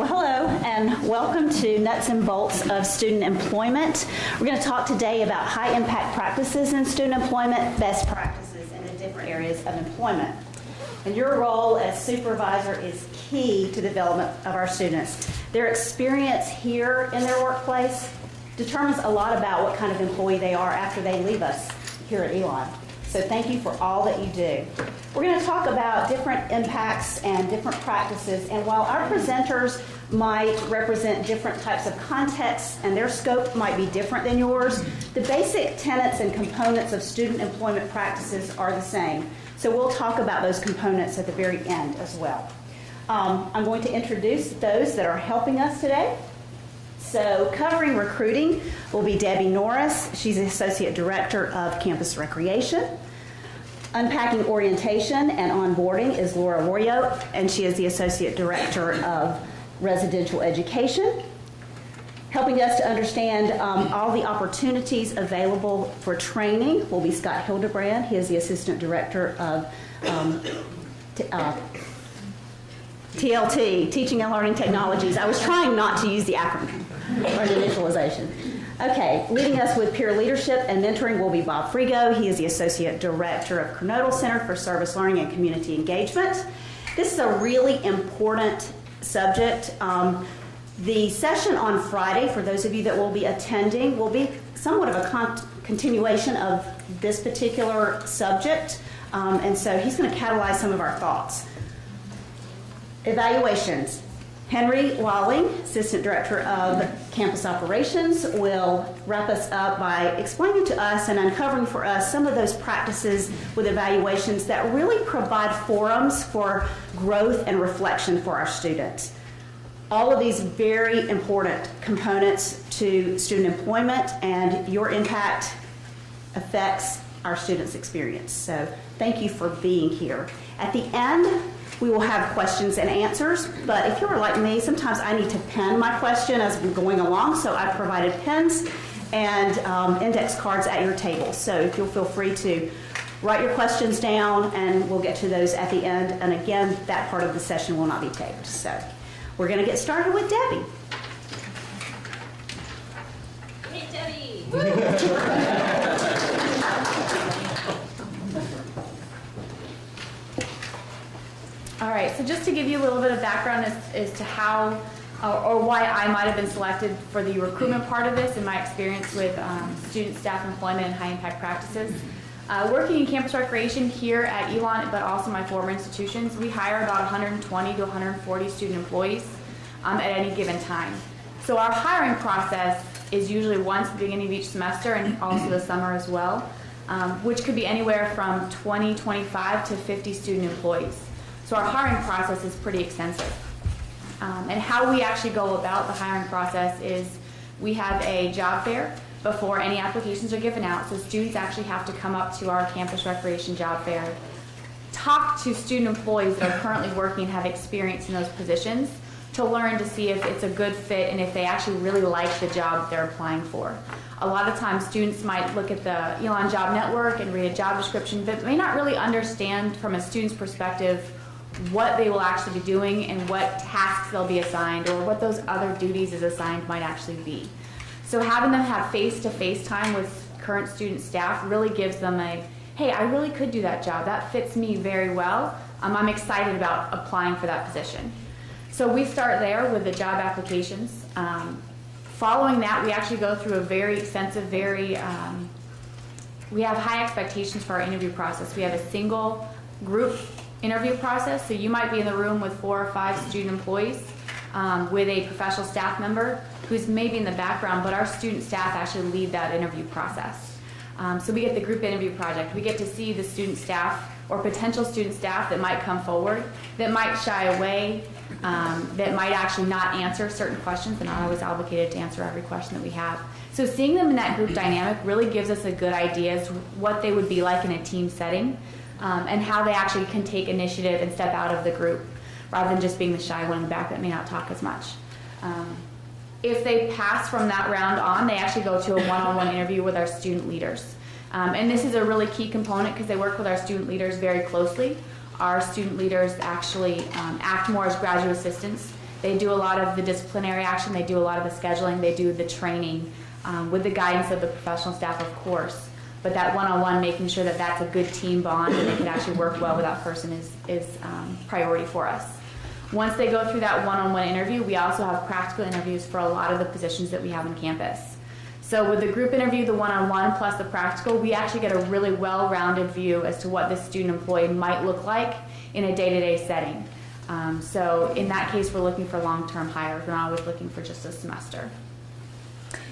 Well, hello and welcome to Nuts and Bolts of Student Employment. We're going to talk today about high impact practices in student employment, best practices in the different areas of employment. And your role as supervisor is key to the development of our students. Their experience here in their workplace determines a lot about what kind of employee they are after they leave us here at Elon. So thank you for all that you do. We're going to talk about different impacts and different practices, and while our presenters might represent different types of contexts and their scope might be different than yours, the basic tenets and components of student employment practices are the same. So we'll talk about those components at the very end as well. I'm going to introduce those that are helping us today. So covering recruiting will be Debbie Norris. She's the Associate Director of Campus Recreation. Unpacking orientation and onboarding is Laura Royo, and she is the Associate Director of Residential Education. Helping us to understand all the opportunities available for training will be Scott Hildebrand. He is the Assistant Director of TLT, Teaching and Learning Technologies. I was trying not to use the acronym or the initialization. Okay, leading us with peer leadership and mentoring will be Bob Frigo. He is the Associate Director of Kernodle Center for Service Learning and Community Engagement. This is a really important subject. The session on Friday, for those of you that will be attending, will be somewhat of a continuation of this particular subject. And so he's going to catalyze some of our thoughts. Evaluations. Henry Walling, Assistant Director of Campus Operations, will wrap us up by explaining to us and uncovering for us some of those practices with evaluations that really provide forums for growth and reflection for our students. All of these very important components to student employment, and your impact affects our students' experience. So thank you for being here. At the end, we will have questions and answers, but if you're like me, sometimes I need to pen my question as we're going along, so I've provided pens and index cards at your table. So if you'll feel free to write your questions down, and we'll get to those at the end. And again, that part of the session will not be taped. So we're going to get started with Debbie. Hey, Debbie! All right, so just to give you a little bit of background as to how or why I might have been selected for the recruitment part of this and my experience with student staff employment and high impact practices. Working in campus recreation here at Elon, but also my former institutions, we hire about 120 to 140 student employees at any given time. So our hiring process is usually once at the beginning of each semester and also the summer as well, which could be anywhere from 20, 25 to 50 student employees. So our hiring process is pretty extensive. And how we actually go about the hiring process is we have a job fair before any applications are given out. So students actually have to come up to our campus recreation job fair, talk to student employees that are currently working and have experience in those positions to learn to see if it's a good fit and if they actually really like the job they're applying for. A lot of times students might look at the Elon Job Network and read a job description, but may not really understand from a student's perspective what they will actually be doing and what tasks they'll be assigned or what those other duties as assigned might actually be. So having them have face-to-face time with current student staff really gives them a, hey, I really could do that job. That fits me very well. I'm excited about applying for that position. So we start there with the job applications. Following that, we actually go through a very extensive, we have high expectations for our interview process. We have a single group interview process, so you might be in the room with 4 or 5 student employees with a professional staff member who's maybe in the background, but our student staff actually lead that interview process. So we get the group interview project. We get to see the student staff or potential student staff that might come forward, that might shy away, that might actually not answer certain questions. They're not always obligated to answer every question that we have. So seeing them in that group dynamic really gives us a good idea as to what they would be like in a team setting. And how they actually can take initiative and step out of the group rather than just being the shy one in the back that may not talk as much. If they pass from that round on, they actually go to a one-on-one interview with our student leaders. And this is a really key component because they work with our student leaders very closely. Our student leaders actually act more as graduate assistants They do a lot of the disciplinary action, they do a lot of the scheduling, they do the training with the guidance of the professional staff, of course. But that one-on-one, making sure that that's a good team bond and they can actually work well with that person is priority for us. Once they go through that one-on-one interview, we also have practical interviews for a lot of the positions that we have on campus. So with the group interview, the one-on-one plus the practical, we actually get a really well-rounded view as to what this student employee might look like in a day-to-day setting. So in that case, we're looking for long-term hires. We're not always looking for just a semester.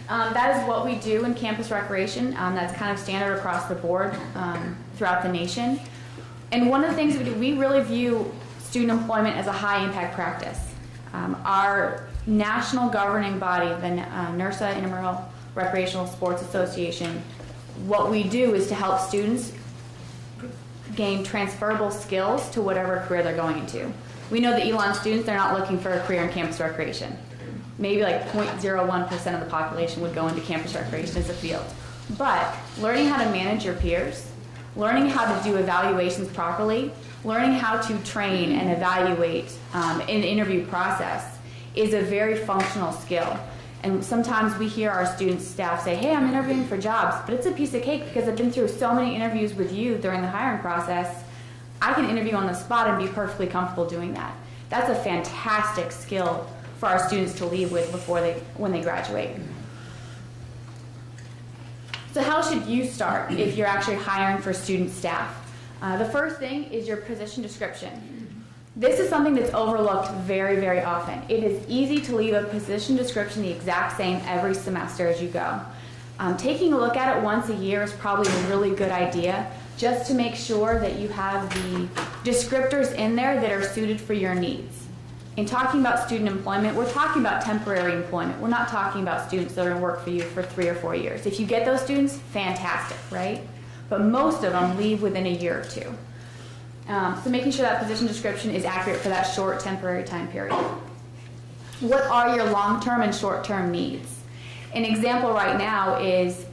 That is what we do in campus recreation. That's kind of standard across the board throughout the nation. And one of the things we do, we really view student employment as a high-impact practice. Our national governing body, the NERSA, Intramural Recreational Sports Association, what we do is to help students gain transferable skills to whatever career they're going into. We know the Elon students, they're not looking for a career in campus recreation. Maybe like 0.01% of the population would go into campus recreation as a field. But learning how to manage your peers, learning how to do evaluations properly, learning how to train and evaluate in the interview process is a very functional skill. And sometimes we hear our student staff say, hey, I'm interviewing for jobs, but it's a piece of cake because I've been through so many interviews with you during the hiring process. I can interview on the spot and be perfectly comfortable doing that. That's a fantastic skill for our students to leave with when they graduate. So how should you start if you're actually hiring for student staff? The first thing is your position description. This is something that's overlooked very, very often. It is easy to leave a position description the exact same every semester as you go. Taking a look at it once a year is probably a really good idea, just to make sure that you have the descriptors in there that are suited for your needs. In talking about student employment, we're talking about temporary employment. We're not talking about students that are going to work for you for 3 or 4 years. If you get those students, fantastic, right? But most of them leave within a year or two. So making sure that position description is accurate for that short temporary time period. What are your long-term and short-term needs? An example right now is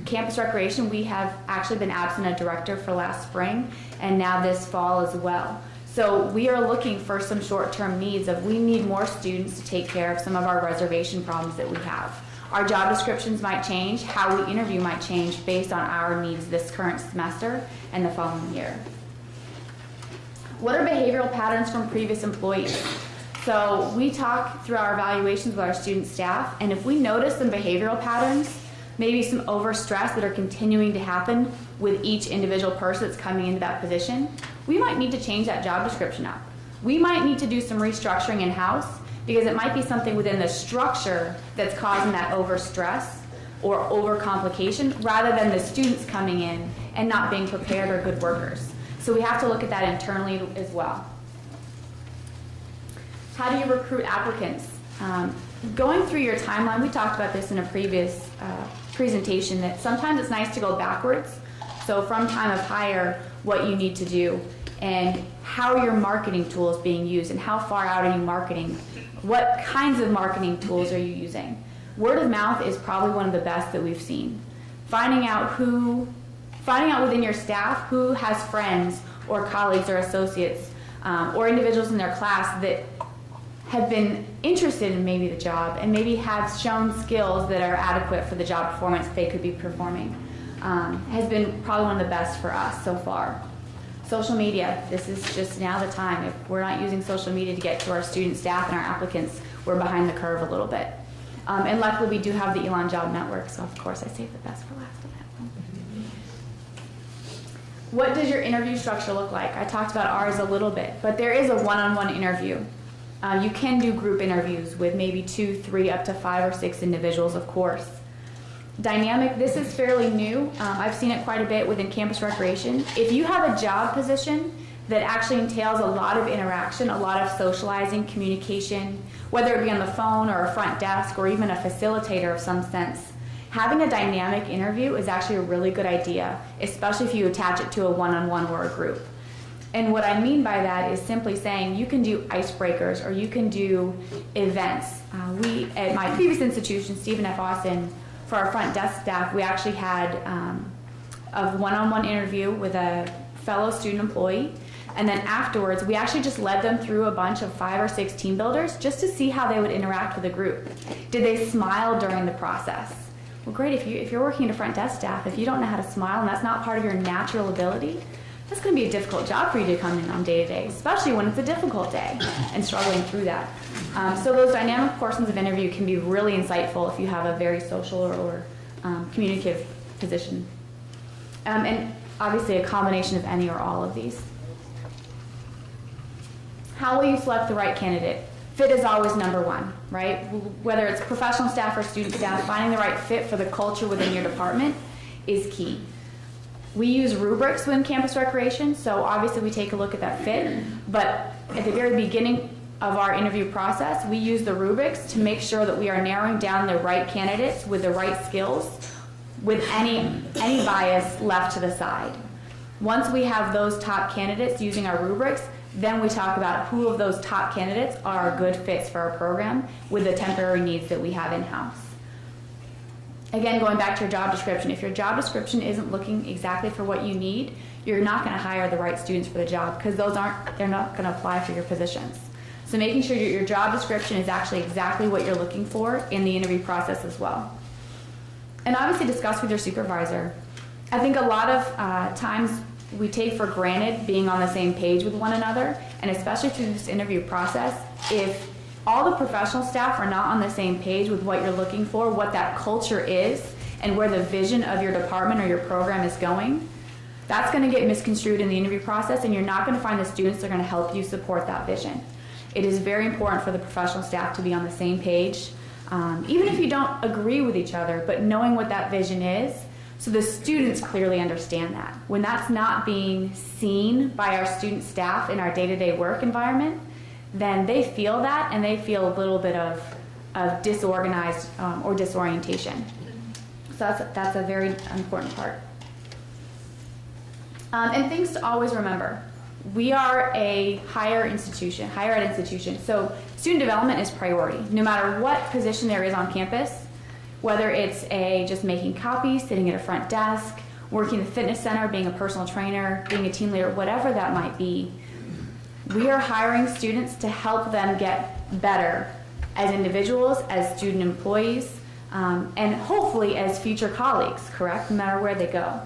campus recreation. We have actually been absent a director for last spring and now this fall as well. So we are looking for some short-term needs of we need more students to take care of some of our reservation problems that we have. Our job descriptions might change, how we interview might change based on our needs this current semester and the following year. What are behavioral patterns from previous employees? So we talk through our evaluations with our student staff, and if we notice some behavioral patterns, maybe some overstress that are continuing to happen with each individual person that's coming into that position, we might need to change that job description up. We might need to do some restructuring in-house because it might be something within the structure that's causing that overstress or overcomplication rather than the students coming in and not being prepared or good workers. So we have to look at that internally as well. How do you recruit applicants? Going through your timeline, we talked about this in a previous presentation, that sometimes it's nice to go backwards. So from time of hire, what you need to do and how your marketing tool is being used and how far out are you marketing. What kinds of marketing tools are you using? Word of mouth is probably one of the best that we've seen. Finding out within your staff who has friends or colleagues or associates or individuals in their class that have been interested in maybe the job and maybe have shown skills that are adequate for the job performance they could be performing has been probably one of the best for us so far. Social media, this is just now the time. If we're not using social media to get to our student staff and our applicants, we're behind the curve a little bit. And luckily we do have the Elon Job Network, so of course I save the best for last on that one. What does your interview structure look like? I talked about ours a little bit, but there is a one-on-one interview. You can do group interviews with maybe 2, 3, up to 5 or 6 individuals, of course. Dynamic, this is fairly new. I've seen it quite a bit within campus recreation. If you have a job position that actually entails a lot of interaction, a lot of socializing, communication, whether it be on the phone or a front desk or even a facilitator of some sense, having a dynamic interview is actually a really good idea, especially if you attach it to a one-on-one or a group. And what I mean by that is simply saying you can do icebreakers or you can do events. We, at my previous institution, Stephen F. Austin, for our front desk staff, we actually had a one-on-one interview with a fellow student employee And then afterwards, we actually just led them through a bunch of 5 or 6 team builders just to see how they would interact with the group. Did they smile during the process? Well, great, if you're working at a front desk staff, if you don't know how to smile and that's not part of your natural ability, that's going to be a difficult job for you to come in on day to day, especially when it's a difficult day and struggling through that. So those dynamic portions of interview can be really insightful if you have a very social or communicative position. And obviously a combination of any or all of these. How will you select the right candidate? Fit is always number one, right? Whether it's professional staff or student staff, finding the right fit for the culture within your department is key. We use rubrics within campus recreation, so obviously we take a look at that fit, but at the very beginning of our interview process, we use the rubrics to make sure that we are narrowing down the right candidates with the right skills, with any bias left to the side. Once we have those top candidates using our rubrics, then we talk about who of those top candidates are good fits for our program with the temporary needs that we have in-house. Again, going back to your job description, if your job description isn't looking exactly for what you need, you're not going to hire the right students for the job because they're not going to apply for your positions. So making sure your job description is actually exactly what you're looking for in the interview process as well. And obviously discuss with your supervisor. I think a lot of times we take for granted being on the same page with one another, and especially through this interview process, if all the professional staff are not on the same page with what you're looking for, what that culture is, and where the vision of your department or your program is going, that's going to get misconstrued in the interview process, and you're not going to find the students that are going to help you support that vision. It is very important for the professional staff to be on the same page, even if you don't agree with each other, but knowing what that vision is, so the students clearly understand that. When that's not being seen by our student staff in our day-to-day work environment, then they feel that and they feel a little bit of disorganized or disorientation. So that's a very important part. And things to always remember. We are a higher ed institution, so student development is priority. No matter what position there is on campus, whether it's just making copies, sitting at a front desk, working in the fitness center, being a personal trainer, being a team leader, whatever that might be, we are hiring students to help them get better as individuals, as student employees, and hopefully as future colleagues, correct, no matter where they go.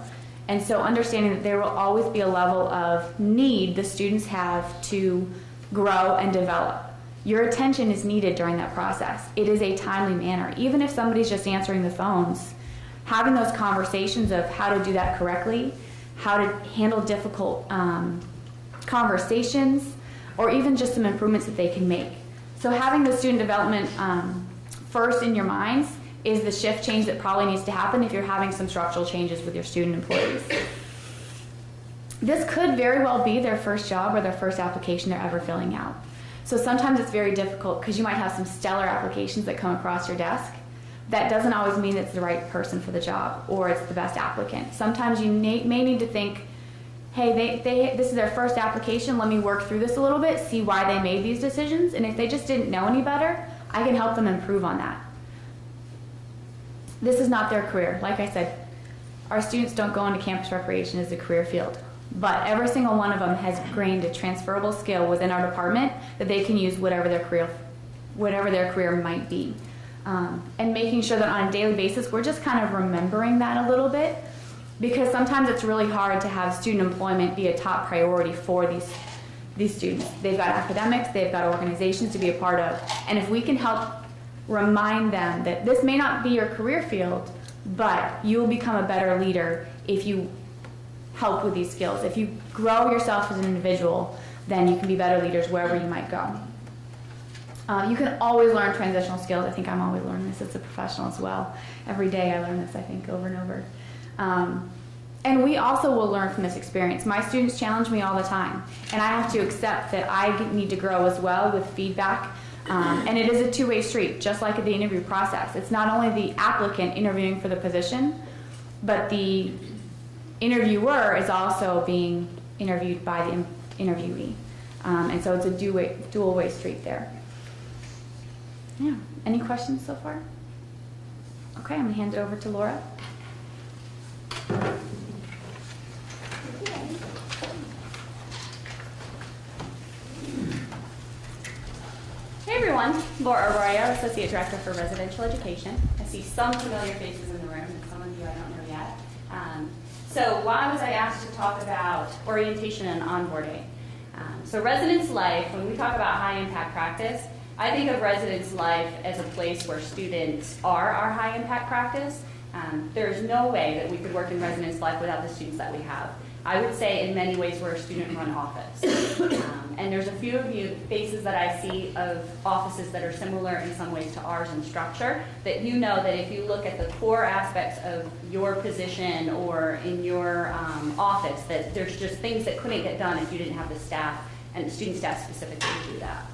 And so understanding that there will always be a level of need the students have to grow and develop. Your attention is needed during that process. It is a timely manner. Even if somebody's just answering the phones, having those conversations of how to do that correctly, how to handle difficult conversations, or even just some improvements that they can make. So having the student development first in your minds is the shift change that probably needs to happen if you're having some structural changes with your student employees. This could very well be their first job or their first application they're ever filling out. So sometimes it's very difficult because you might have some stellar applications that come across your desk. That doesn't always mean it's the right person for the job or it's the best applicant. Sometimes you may need to think, hey, this is their first application, let me work through this a little bit, see why they made these decisions, and if they just didn't know any better, I can help them improve on that. This is not their career. Like I said, our students don't go into campus recreation as a career field, but every single one of them has gained a transferable skill within our department that they can use whatever their career might be. And making sure that on a daily basis, we're just kind of remembering that a little bit, because sometimes it's really hard to have student employment be a top priority for these students. They've got academics, they've got organizations to be a part of, and if we can help remind them that this may not be your career field, but you will become a better leader if you help with these skills. If you grow yourself as an individual, then you can be better leaders wherever you might go. You can always learn transitional skills. I think I'm always learning this as a professional as well. Every day I learn this, I think, over and over. And we also will learn from this experience. My students challenge me all the time, and I have to accept that I need to grow as well with feedback. And it is a two-way street, just like the interview process. It's not only the applicant interviewing for the position, but the interviewer is also being interviewed by the interviewee. And so it's a dual-way street there. Yeah. Any questions so far? Okay, I'm going to hand it over to Laura. everyone. Laura Arroyo, Associate Director for Residential Education. I see some familiar faces in the room, and some of you I don't know yet. So why was I asked to talk about orientation and onboarding? So residence life, when we talk about high impact practice, I think of residence life as a place where students are our high impact practice. There's no way that we could work in residence life without the students that we have. I would say in many ways we're a student-run office. And there's a few of you faces that I see of offices that are similar in some ways to ours in structure, that you know that if you look at the core aspects of your position or in your office, that there's just things that couldn't get done if you didn't have the staff and the student staff specifically to do that.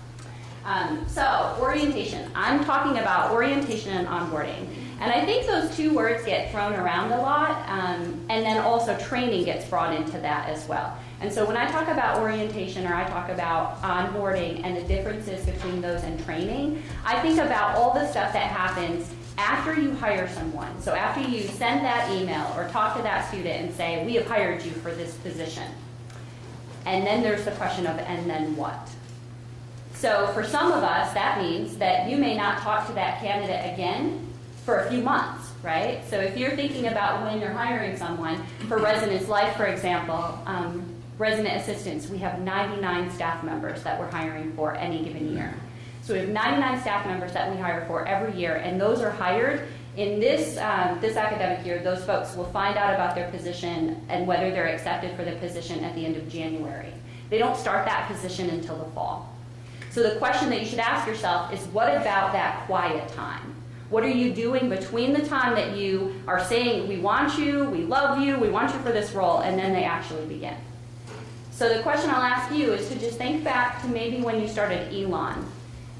So orientation, I'm talking about orientation and onboarding. And I think those two words get thrown around a lot, and then also training gets brought into that as well. And so when I talk about orientation or I talk about onboarding and the differences between those and training, I think about all the stuff that happens after you hire someone. So after you send that email or talk to that student and say, we have hired you for this position. And then there's the question of, and then what? So for some of us, that means that you may not talk to that candidate again for a few months, right? So if you're thinking about when you're hiring someone, for residence life, for example, resident assistants, we have 99 staff members that we're hiring for any given year. So we have 99 staff members that we hire for every year, and those are hired in this academic year. Those folks will find out about their position and whether they're accepted for the position at the end of January. They don't start that position until the fall. So the question that you should ask yourself is, what about that quiet time? What are you doing between the time that you are saying, we want you, we love you, we want you for this role, and then they actually begin? So the question I'll ask you is to just think back to maybe when you started Elon,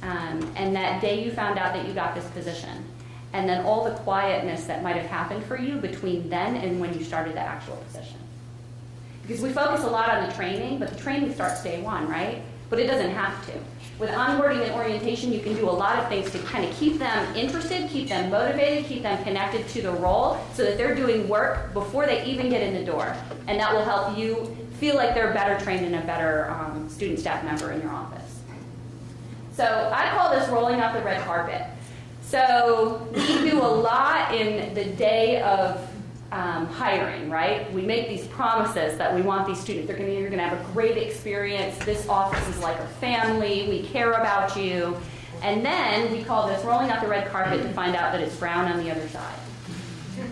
and that day you found out that you got this position, and then all the quietness that might have happened for you between then and when you started the actual position. Because we focus a lot on the training, but the training starts day one, right? But it doesn't have to. With onboarding and orientation, you can do a lot of things to kind of keep them interested, keep them motivated, keep them connected to the role so that they're doing work before they even get in the door. And that will help you feel like they're better trained and a better student staff member in your office. So I call this rolling out the red carpet. So we do a lot in the day of hiring, right? We make these promises that we want these students, you're going to have a great experience, this office is like a family, we care about you, and then we call this rolling out the red carpet to find out that it's brown on the other side.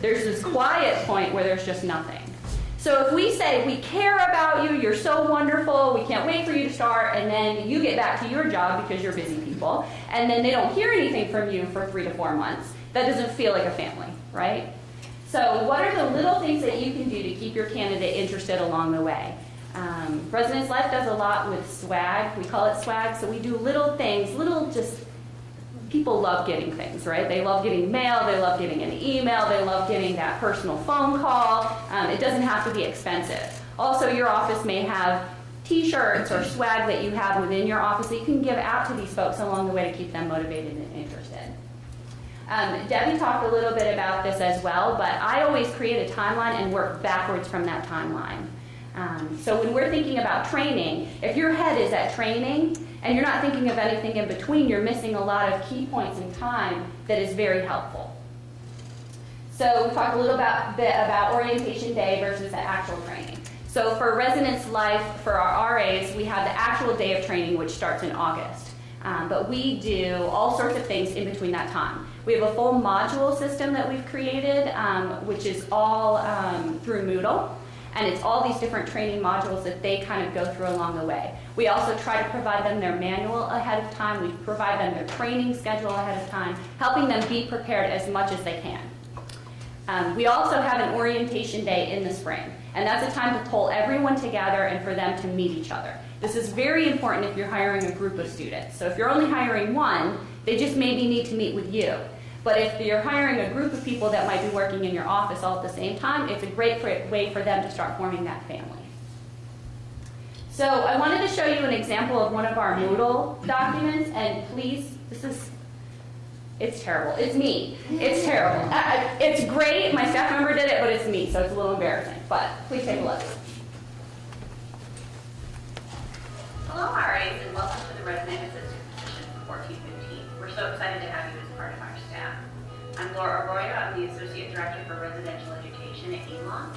There's this quiet point where there's just nothing. So if we say, we care about you, you're so wonderful, we can't wait for you to start, and then you get back to your job because you're busy people, and then they don't hear anything from you for 3 to 4 months, that doesn't feel like a family, right? So what are the little things that you can do to keep your candidate interested along the way? Residence Life does a lot with swag. We call it swag. So we do little things, people love getting things, right? They love getting mail. They love getting an email. They love getting that personal phone call. It doesn't have to be expensive. Also, your office may have t-shirts or swag that you have within your office that you can give out to these folks along the way to keep them motivated and interested. Debbie talked a little bit about this as well, but I always create a timeline and work backwards from that timeline. So when we're thinking about training, if your head is at training and you're not thinking of anything in between, you're missing a lot of key points in time that is very helpful. So we talked a little bit about orientation day versus the actual training. So for residence life, for our RAs, we have the actual day of training, which starts in August. But we do all sorts of things in between that time. We have a full module system that we've created, which is all through Moodle. And it's all these different training modules that they kind of go through along the way. We also try to provide them their manual ahead of time. We provide them their training schedule ahead of time, helping them be prepared as much as they can. We also have an orientation day in the spring. And that's a time to pull everyone together and for them to meet each other. This is very important if you're hiring a group of students. So if you're only hiring one, they just maybe need to meet with you. But if you're hiring a group of people that might be working in your office all at the same time, it's a great way for them to start forming that family. So I wanted to show you an example of one of our Moodle documents, and please, it's terrible. It's me. It's terrible. It's great. My staff member did it, but it's me, so it's a little embarrassing. But please take a look. Hello, RAs, and welcome to the resident assistant position for 1415 for Residential Education at Elon.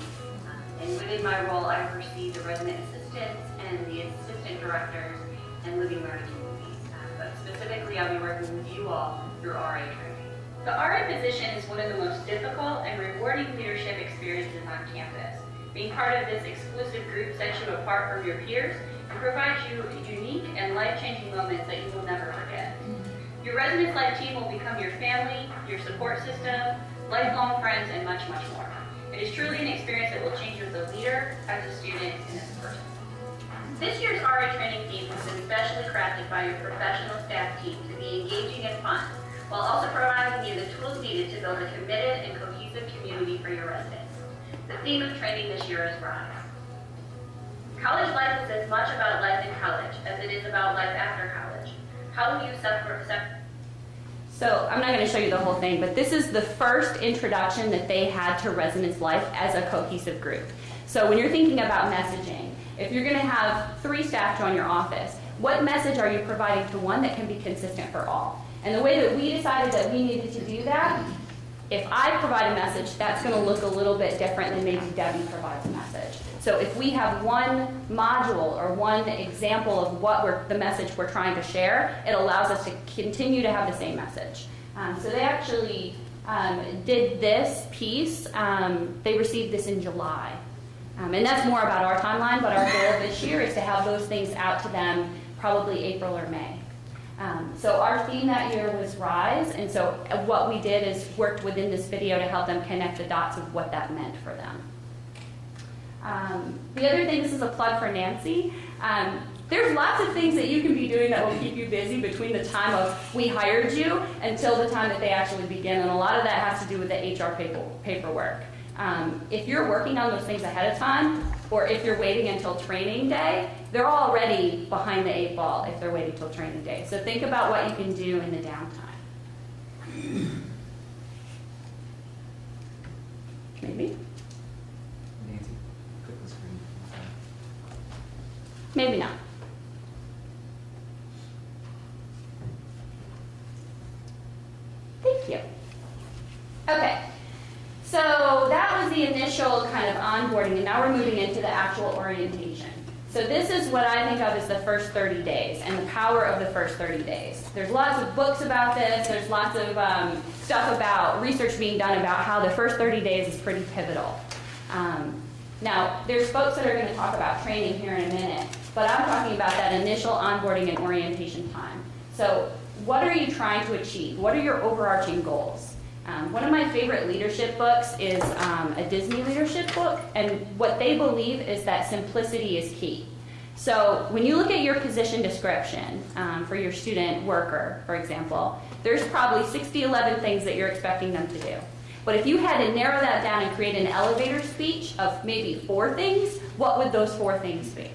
And within my role, I oversee the resident assistants and the assistant directors and living learning communities. But specifically, I'll be working with you all through RA training. The RA position is one of the most difficult and rewarding leadership experiences on campus. Being part of this exclusive group sets you apart from your peers and provides you unique and life-changing moments that you will never forget. Your residence life team will become your family, your support system, lifelong friends, and much, much more. It is truly an experience that will change you as a leader, as a student, and as a person. This year's RA training theme has been specially crafted by your professional staff team to be engaging and fun, while also providing you the tools needed to build a committed and cohesive community for your residents. The theme of training this year is Rise. College life is as much about life in college as it is about life after college. How will you So I'm not going to show you the whole thing, but this is the first introduction that they had to residence life as a cohesive group. So when you're thinking about messaging, if you're going to have 3 staff join your office, what message are you providing to one that can be consistent for all? And the way that we decided that we needed to do that, if I provide a message, that's going to look a little bit different than maybe Debbie provides a message. So if we have one module or one example of what the message we're trying to share, it allows us to continue to have the same message. So they actually did this piece. They received this in July. And that's more about our timeline, but our goal this year is to have those things out to them probably April or May. So our theme that year was Rise, and so what we did is worked within this video to help them connect the dots of what that meant for them. The other thing, this is a plug for Nancy. There's lots of things that you can be doing that will keep you busy between the time of we hired you until the time that they actually begin, and a lot of that has to do with the HR paperwork. If you're working on those things ahead of time, or if you're waiting until training day, they're already behind the 8 ball if they're waiting till training day. So think about what you can do in the downtime. Maybe? Nancy, click the screen. Maybe not. Thank you. Okay. So that was the initial kind of onboarding, and now we're moving into the actual orientation. So this is what I think of as the first 30 days and the power of the first 30 days. There's lots of books about this. There's lots of stuff about research being done about how the first 30 days is pretty pivotal. Now, there's folks that are going to talk about training here in a minute, but I'm talking about that initial onboarding and orientation time. So what are you trying to achieve? What are your overarching goals? One of my favorite leadership books is a Disney leadership book, and what they believe is that simplicity is key. So when you look at your position description for your student worker, for example, there's probably 11 things that you're expecting them to do. But if you had to narrow that down and create an elevator speech of maybe 4 things, what would those 4 things be?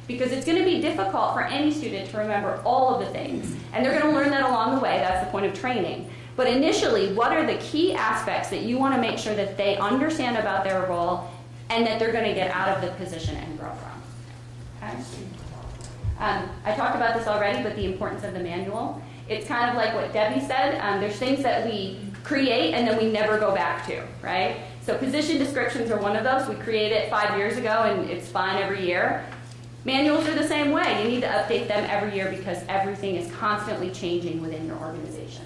Because it's going to be difficult for any student to remember all of the things, and they're going to learn that along the way. That's the point of training. But initially, what are the key aspects that you want to make sure that they understand about their role and that they're going to get out of the position and grow from? Okay? I talked about this already, but the importance of the manual. It's kind of like what Debbie said. There's things that we create and then we never go back to, right? So position descriptions are one of those. We created it 5 years ago and it's fine every year. Manuals are the same way. You need to update them every year because everything is constantly changing within your organization.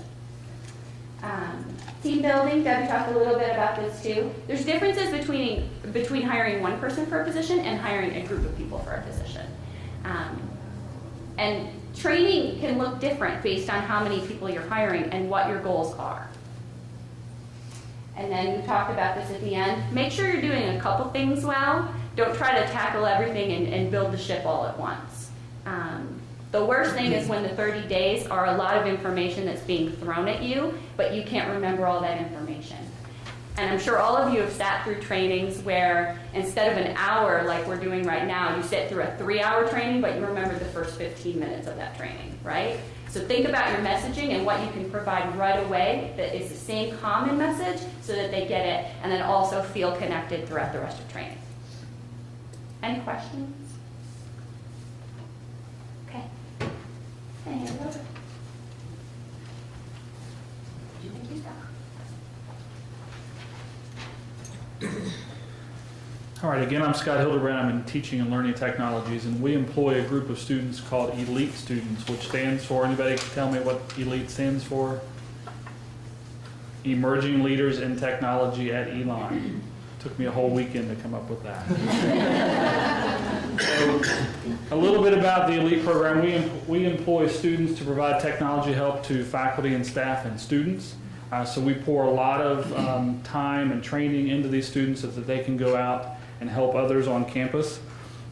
Team building, Debbie talked a little bit about this too. There's differences between hiring one person for a position and hiring a group of people for a position. And training can look different based on how many people you're hiring and what your goals are. And then we talked about this at the end. Make sure you're doing a couple things well. Don't try to tackle everything and build the ship all at once. The worst thing is when the 30 days are a lot of information that's being thrown at you, but you can't remember all that information. And I'm sure all of you have sat through trainings where instead of an hour like we're doing right now, you sit through a 3-hour training, but you remember the first 15 minutes of that training, right? So think about your messaging and what you can provide right away that is the same common message so that they get it and then also feel connected throughout the rest of training. Any questions? Okay. Thank you. All right, again, I'm Scott Hildebrand. I'm in Teaching and Learning Technologies, and we employ a group of students called ELITE students, which stands for, anybody can tell me what ELITE stands for? Emerging Leaders in Technology at Elon. Took me a whole weekend to come up with that. So, a little bit about the ELITE program. We employ students to provide technology help to faculty and staff and students. So we pour a lot of time and training into these students so that they can go out and help others on campus.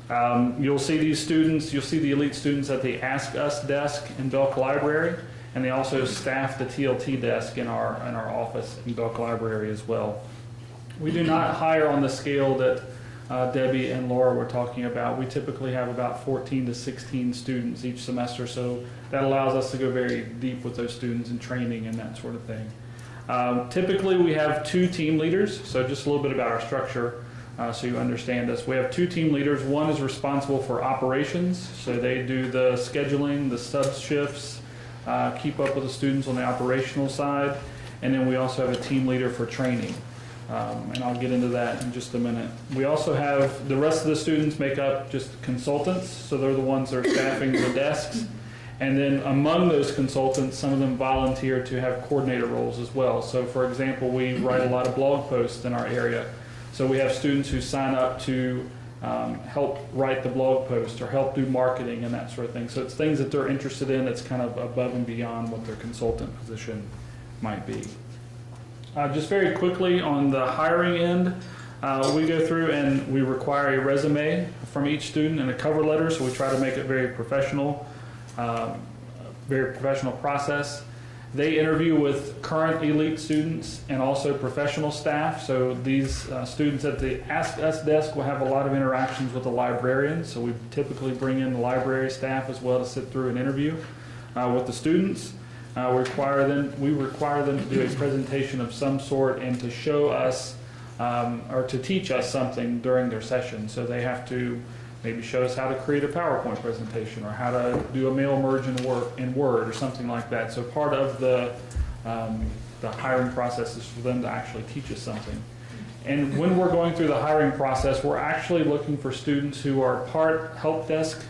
You'll see these students, you'll see the ELITE students at the Ask Us desk in Belk Library, and they also staff the TLT desk in our office in Belk Library as well. We do not hire on the scale that Debbie and Laura were talking about. We typically have about 14 to 16 students each semester, so that allows us to go very deep with those students in training and that sort of thing. Typically, we have 2 team leaders, so just a little bit about our structure so you understand us. We have 2 team leaders. One is responsible for operations, so they do the scheduling, the sub shifts, keep up with the students on the operational side, and then we also have a team leader for training. And I'll get into that in just a minute. We also have the rest of the students make up just consultants, so they're the ones that are staffing the desks. And then among those consultants, some of them volunteer to have coordinator roles as well. So for example, we write a lot of blog posts in our area. So we have students who sign up to help write the blog post or help do marketing and that sort of thing. So it's things that they're interested in that's kind of above and beyond what their consultant position might be. Just very quickly on the hiring end, we go through and we require a resume from each student and a cover letter, so we try to make it very professional process. They interview with current ELITE students and also professional staff. So these students at the Ask Us desk will have a lot of interactions with the librarian. So we typically bring in the library staff as well to sit through an interview with the students. We require them to do a presentation of some sort and to show us or to teach us something during their session. So they have to maybe show us how to create a PowerPoint presentation or how to do a mail merge in Word or something like that. So part of the hiring process is for them to actually teach us something. And when we're going through the hiring process, we're actually looking for students who are part help desk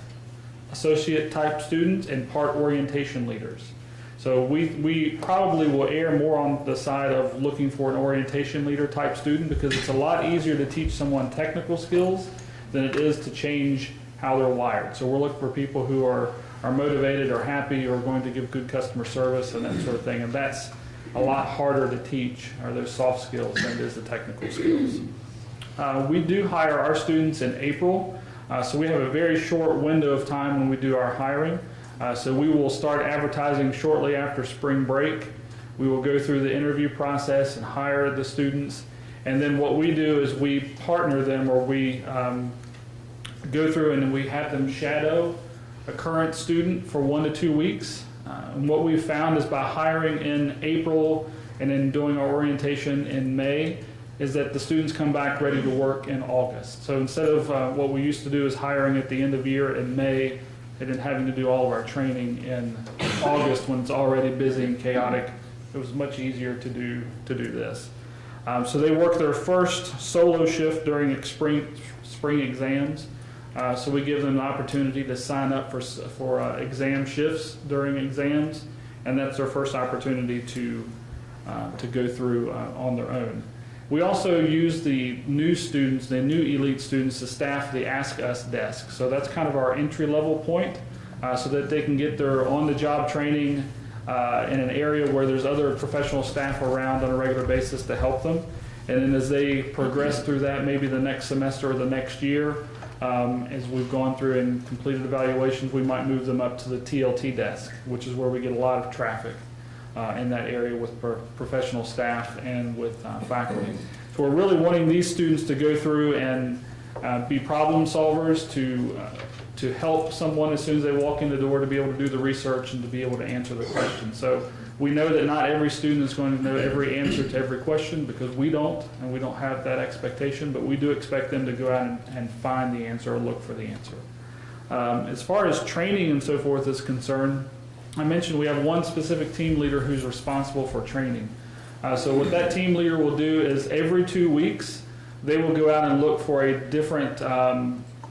associate type students and part orientation leaders. So we probably will err more on the side of looking for an orientation leader type student because it's a lot easier to teach someone technical skills than it is to change how they're wired. So we're looking for people who are motivated or happy or going to give good customer service and that sort of thing. And that's a lot harder to teach, are those soft skills, than it is the technical skills. We do hire our students in April. So we have a very short window of time when we do our hiring. So we will start advertising shortly after spring break. We will go through the interview process and hire the students. And then what we do is we partner them, or we go through and we have them shadow a current student for 1 to 2 weeks. And what we've found is by hiring in April and then doing our orientation in May, is that the students come back ready to work in August. So instead of what we used to do is hiring at the end of year in May, and then having to do all of our training in August when it's already busy and chaotic, it was much easier to do this. So they work their first solo shift during spring exams. So we give them the opportunity to sign up for exam shifts during exams, and that's their first opportunity to go through on their own. We also use the new students, the new ELITE students, to staff the Ask Us desk. So that's kind of our entry-level point, so that they can get their on-the-job training in an area where there's other professional staff around on a regular basis to help them. And then as they progress through that, maybe the next semester or the next year, as we've gone through and completed evaluations, we might move them up to the TLT desk, which is where we get a lot of traffic in that area with professional staff and with faculty. So we're really wanting these students to go through and be problem solvers, to help someone as soon as they walk in the door, to be able to do the research and to be able to answer the question. So we know that not every student is going to know every answer to every question, because we don't, and we don't have that expectation, but we do expect them to go out and find the answer or look for the answer. As far as training and so forth is concerned, I mentioned we have one specific team leader who's responsible for training. So what that team leader will do is every 2 weeks, they will go out and look for a different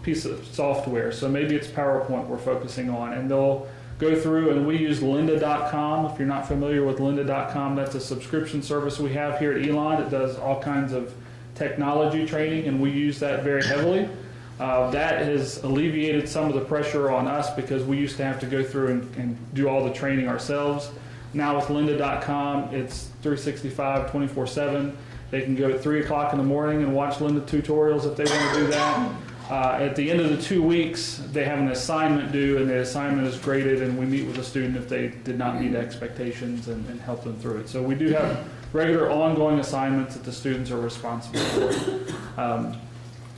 piece of software. So maybe it's PowerPoint we're focusing on, and they'll go through, and we use lynda.com. If you're not familiar with lynda.com, that's a subscription service we have here at Elon. It does all kinds of technology training, and we use that very heavily. That has alleviated some of the pressure on us because we used to have to go through and do all the training ourselves. Now with lynda.com, it's 365, 24/7. They can go at 3 o'clock in the morning and watch Lynda tutorials if they want to do that. At the end of the 2 weeks, they have an assignment due, and the assignment is graded, and we meet with the student if they did not meet expectations and help them through it. So we do have regular ongoing assignments that the students are responsible for.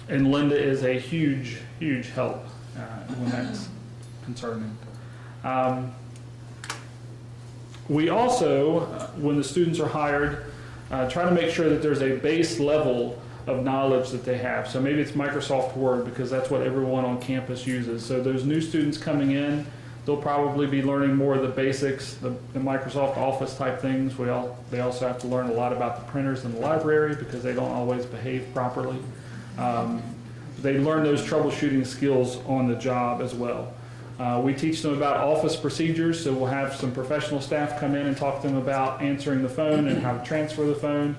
And Lynda is a huge, huge help when that's concerning. We also, when the students are hired, try to make sure that there's a base level of knowledge that they have. So maybe it's Microsoft Word because that's what everyone on campus uses. So those new students coming in, they'll probably be learning more of the basics, the Microsoft Office type things. They also have to learn a lot about the printers in the library because they don't always behave properly. They learn those troubleshooting skills on the job as well. We teach them about office procedures, so we'll have some professional staff come in and talk to them about answering the phone and how to transfer the phone.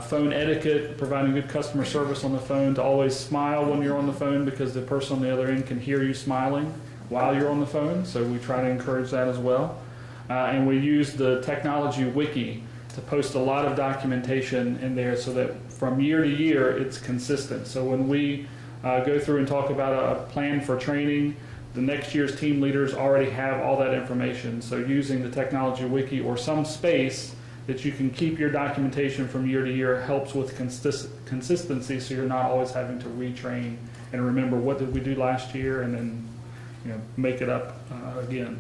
Phone etiquette, providing good customer service on the phone, to always smile when you're on the phone because the person on the other end can hear you smiling while you're on the phone, so we try to encourage that as well. And we use the technology wiki to post a lot of documentation in there so that from year to year it's consistent. So when we go through and talk about a plan for training, the next year's team leaders already have all that information. So using the technology wiki or some space that you can keep your documentation from year to year helps with consistency, so you're not always having to retrain and remember what did we do last year and then make it up again.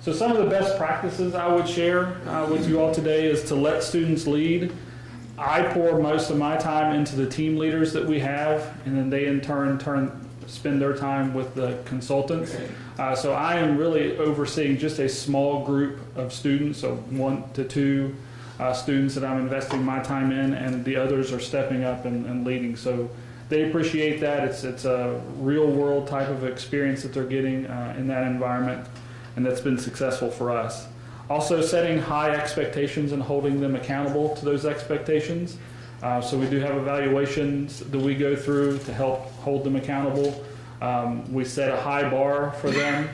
So some of the best practices I would share with you all today is to let students lead. I pour most of my time into the team leaders that we have, and then they in turn spend their time with the consultants. So I am really overseeing just a small group of students, so 1 to 2 students that I'm investing my time in, and the others are stepping up and leading. So they appreciate that. It's a real world type of experience that they're getting in that environment, and that's been successful for us. Also setting high expectations and holding them accountable to those expectations. So we do have evaluations that we go through to help hold them accountable. We set a high bar for them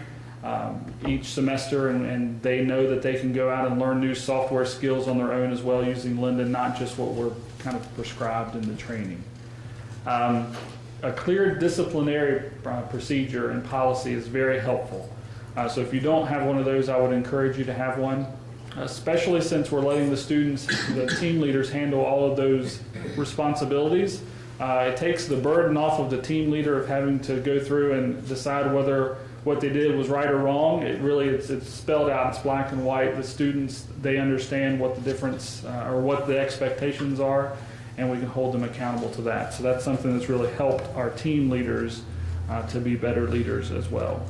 each semester, and they know that they can go out and learn new software skills on their own as well using Lynda, not just what we're kind of prescribed in the training. A clear disciplinary procedure and policy is very helpful. So if you don't have one of those, I would encourage you to have one, especially since we're letting the students, the team leaders, handle all of those responsibilities. It takes the burden off of the team leader of having to go through and decide whether what they did was right or wrong. It's spelled out, it's black and white. The students, they understand what the difference or what the expectations are, and we can hold them accountable to that. So that's something that's really helped our team leaders to be better leaders as well.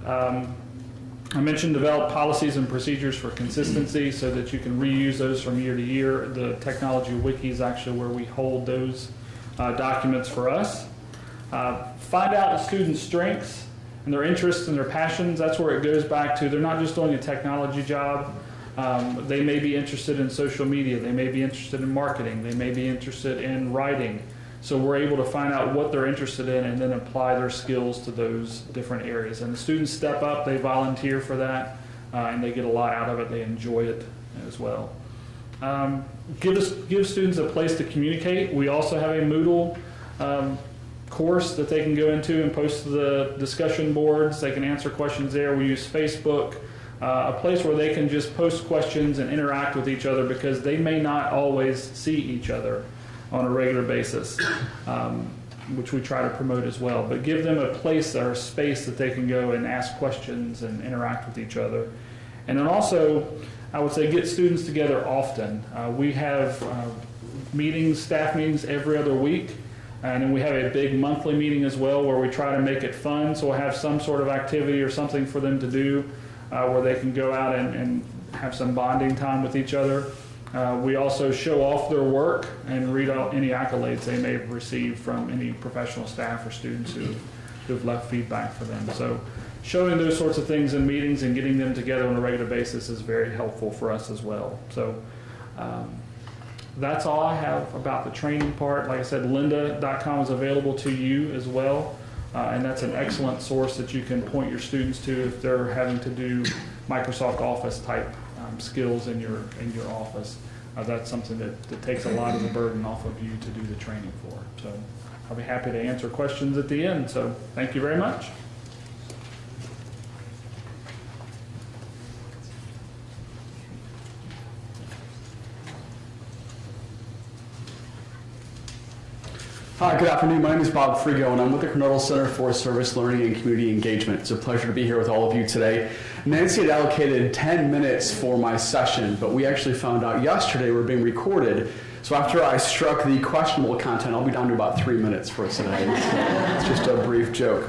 I mentioned develop policies and procedures for consistency so that you can reuse those from year to year. The technology wiki is actually where we hold those documents for us. Find out the students' strengths and their interests and their passions. That's where it goes back to. They're not just doing a technology job. They may be interested in social media. They may be interested in marketing. They may be interested in writing. So we're able to find out what they're interested in and then apply their skills to those different areas. And the students step up, they volunteer for that, and they get a lot out of it. They enjoy it as well. Give students a place to communicate. We also have a Moodle course that they can go into and post to the discussion boards. They can answer questions there. We use Facebook, a place where they can just post questions and interact with each other because they may not always see each other on a regular basis, which we try to promote as well. But give them a place or a space that they can go and ask questions and interact with each other. And then also, I would say get students together often. We have meetings, staff meetings every other week, and then we have a big monthly meeting as well where we try to make it fun. So we'll have some sort of activity or something for them to do where they can go out and have some bonding time with each other. We also show off their work and read out any accolades they may have received from any professional staff or students who've left feedback for them. So showing those sorts of things in meetings and getting them together on a regular basis is very helpful for us as well. So that's all I have about the training part. Like I said, lynda.com is available to you as well. And that's an excellent source that you can point your students to if they're having to do Microsoft Office type skills in your office. That's something that takes a lot of the burden off of you to do the training for. So I'll be happy to answer questions at the end. So thank you very much. Hi, good afternoon. My name is Bob Frigo, and I'm with the Cornell Center for Service Learning and Community Engagement. It's a pleasure to be here with all of you today. Nancy had allocated 10 minutes for my session, but we actually found out yesterday we're being recorded. So after I struck the questionable content, I'll be down to about 3 minutes for today. It's just a brief joke.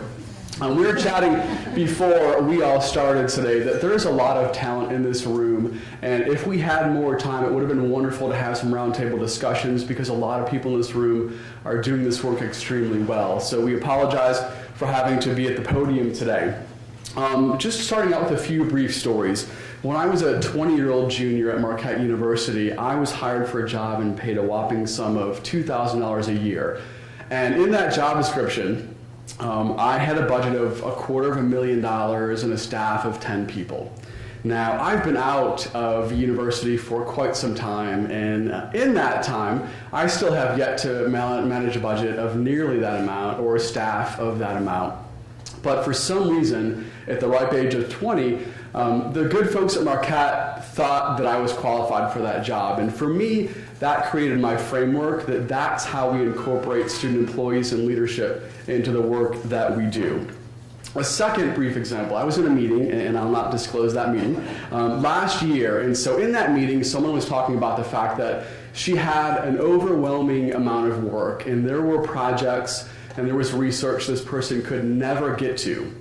We were chatting before we all started today that there's a lot of talent in this room, and if we had more time, it would have been wonderful to have some roundtable discussions because a lot of people in this room are doing this work extremely well. So we apologize for having to be at the podium today. Just starting out with a few brief stories. When I was a 20-year-old junior at Marquette University, I was hired for a job and paid a whopping sum of $2,000 a year. And in that job description, I had a budget of $250,000 and a staff of 10 people. Now, I've been out of university for quite some time, and in that time, I still have yet to manage a budget of nearly that amount or a staff of that amount. But for some reason, at the ripe age of 20, the good folks at Marquette thought that I was qualified for that job. And for me, that created my framework that that's how we incorporate student employees and leadership into the work that we do. A second brief example, I was in a meeting, and I'll not disclose that meeting, last year. And so in that meeting, someone was talking about the fact that she had an overwhelming amount of work, and there were projects and there was research this person could never get to.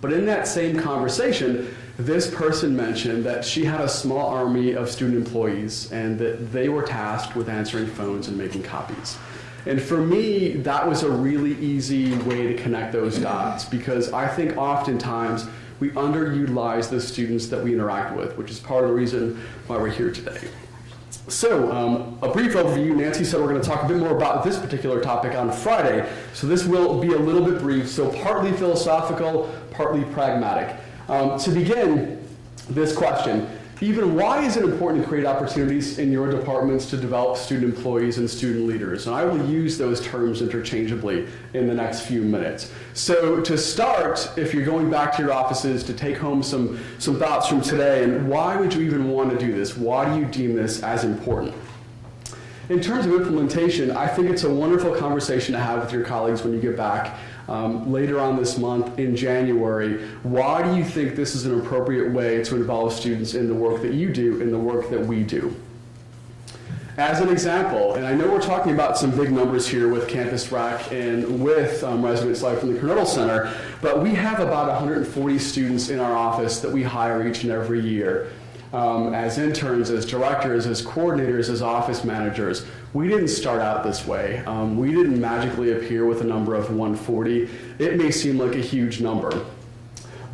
But in that same conversation, this person mentioned that she had a small army of student employees and that they were tasked with answering phones and making copies. And for me, that was a really easy way to connect those dots because I think oftentimes we underutilize the students that we interact with, which is part of the reason why we're here today. So, a brief overview. Nancy said we're going to talk a bit more about this particular topic on Friday, so this will be a little bit brief, so partly philosophical, partly pragmatic. To begin this question, even why is it important to create opportunities in your departments to develop student employees and student leaders? And I will use those terms interchangeably in the next few minutes. So to start, if you're going back to your offices to take home some thoughts from today, and why would you even want to do this? Why do you deem this as important? In terms of implementation, I think it's a wonderful conversation to have with your colleagues when you get back later on this month in January. Why do you think this is an appropriate way to involve students in the work that you do, in the work that we do? As an example, and I know we're talking about some big numbers here with Campus Rec and with Residence Life from the Cornell Center, but we have about 140 students in our office that we hire each and every year. As interns, as directors, as coordinators, as office managers. We didn't start out this way. We didn't magically appear with a number of 140. It may seem like a huge number.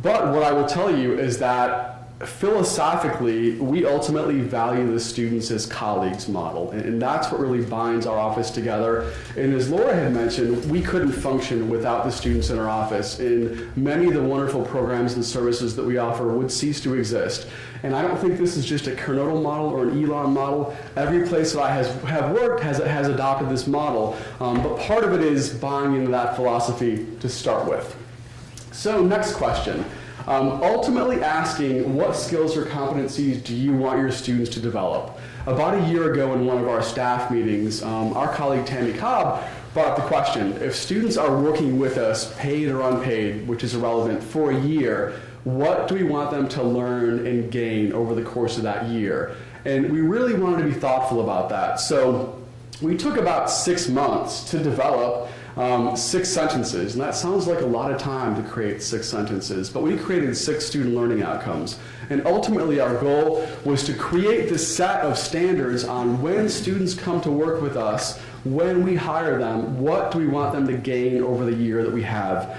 But what I will tell you is that philosophically, we ultimately value the students as colleagues model, and that's what really binds our office together. And as Laura had mentioned, we couldn't function without the students in our office, and many of the wonderful programs and services that we offer would cease to exist. And I don't think this is just a Cornell model or an Elon model. Every place that I have worked has adopted this model, but part of it is buying into that philosophy to start with. So next question. Ultimately asking what skills or competencies do you want your students to develop? About a year ago in one of our staff meetings, our colleague Tammy Cobb brought up the question, if students are working with us, paid or unpaid, which is irrelevant, for a year, what do we want them to learn and gain over the course of that year? And we really wanted to be thoughtful about that. So we took about 6 months to develop 6 sentences, and that sounds like a lot of time to create 6 sentences, but we created 6 student learning outcomes. And ultimately our goal was to create this set of standards on when students come to work with us, when we hire them, what do we want them to gain over the year that we have,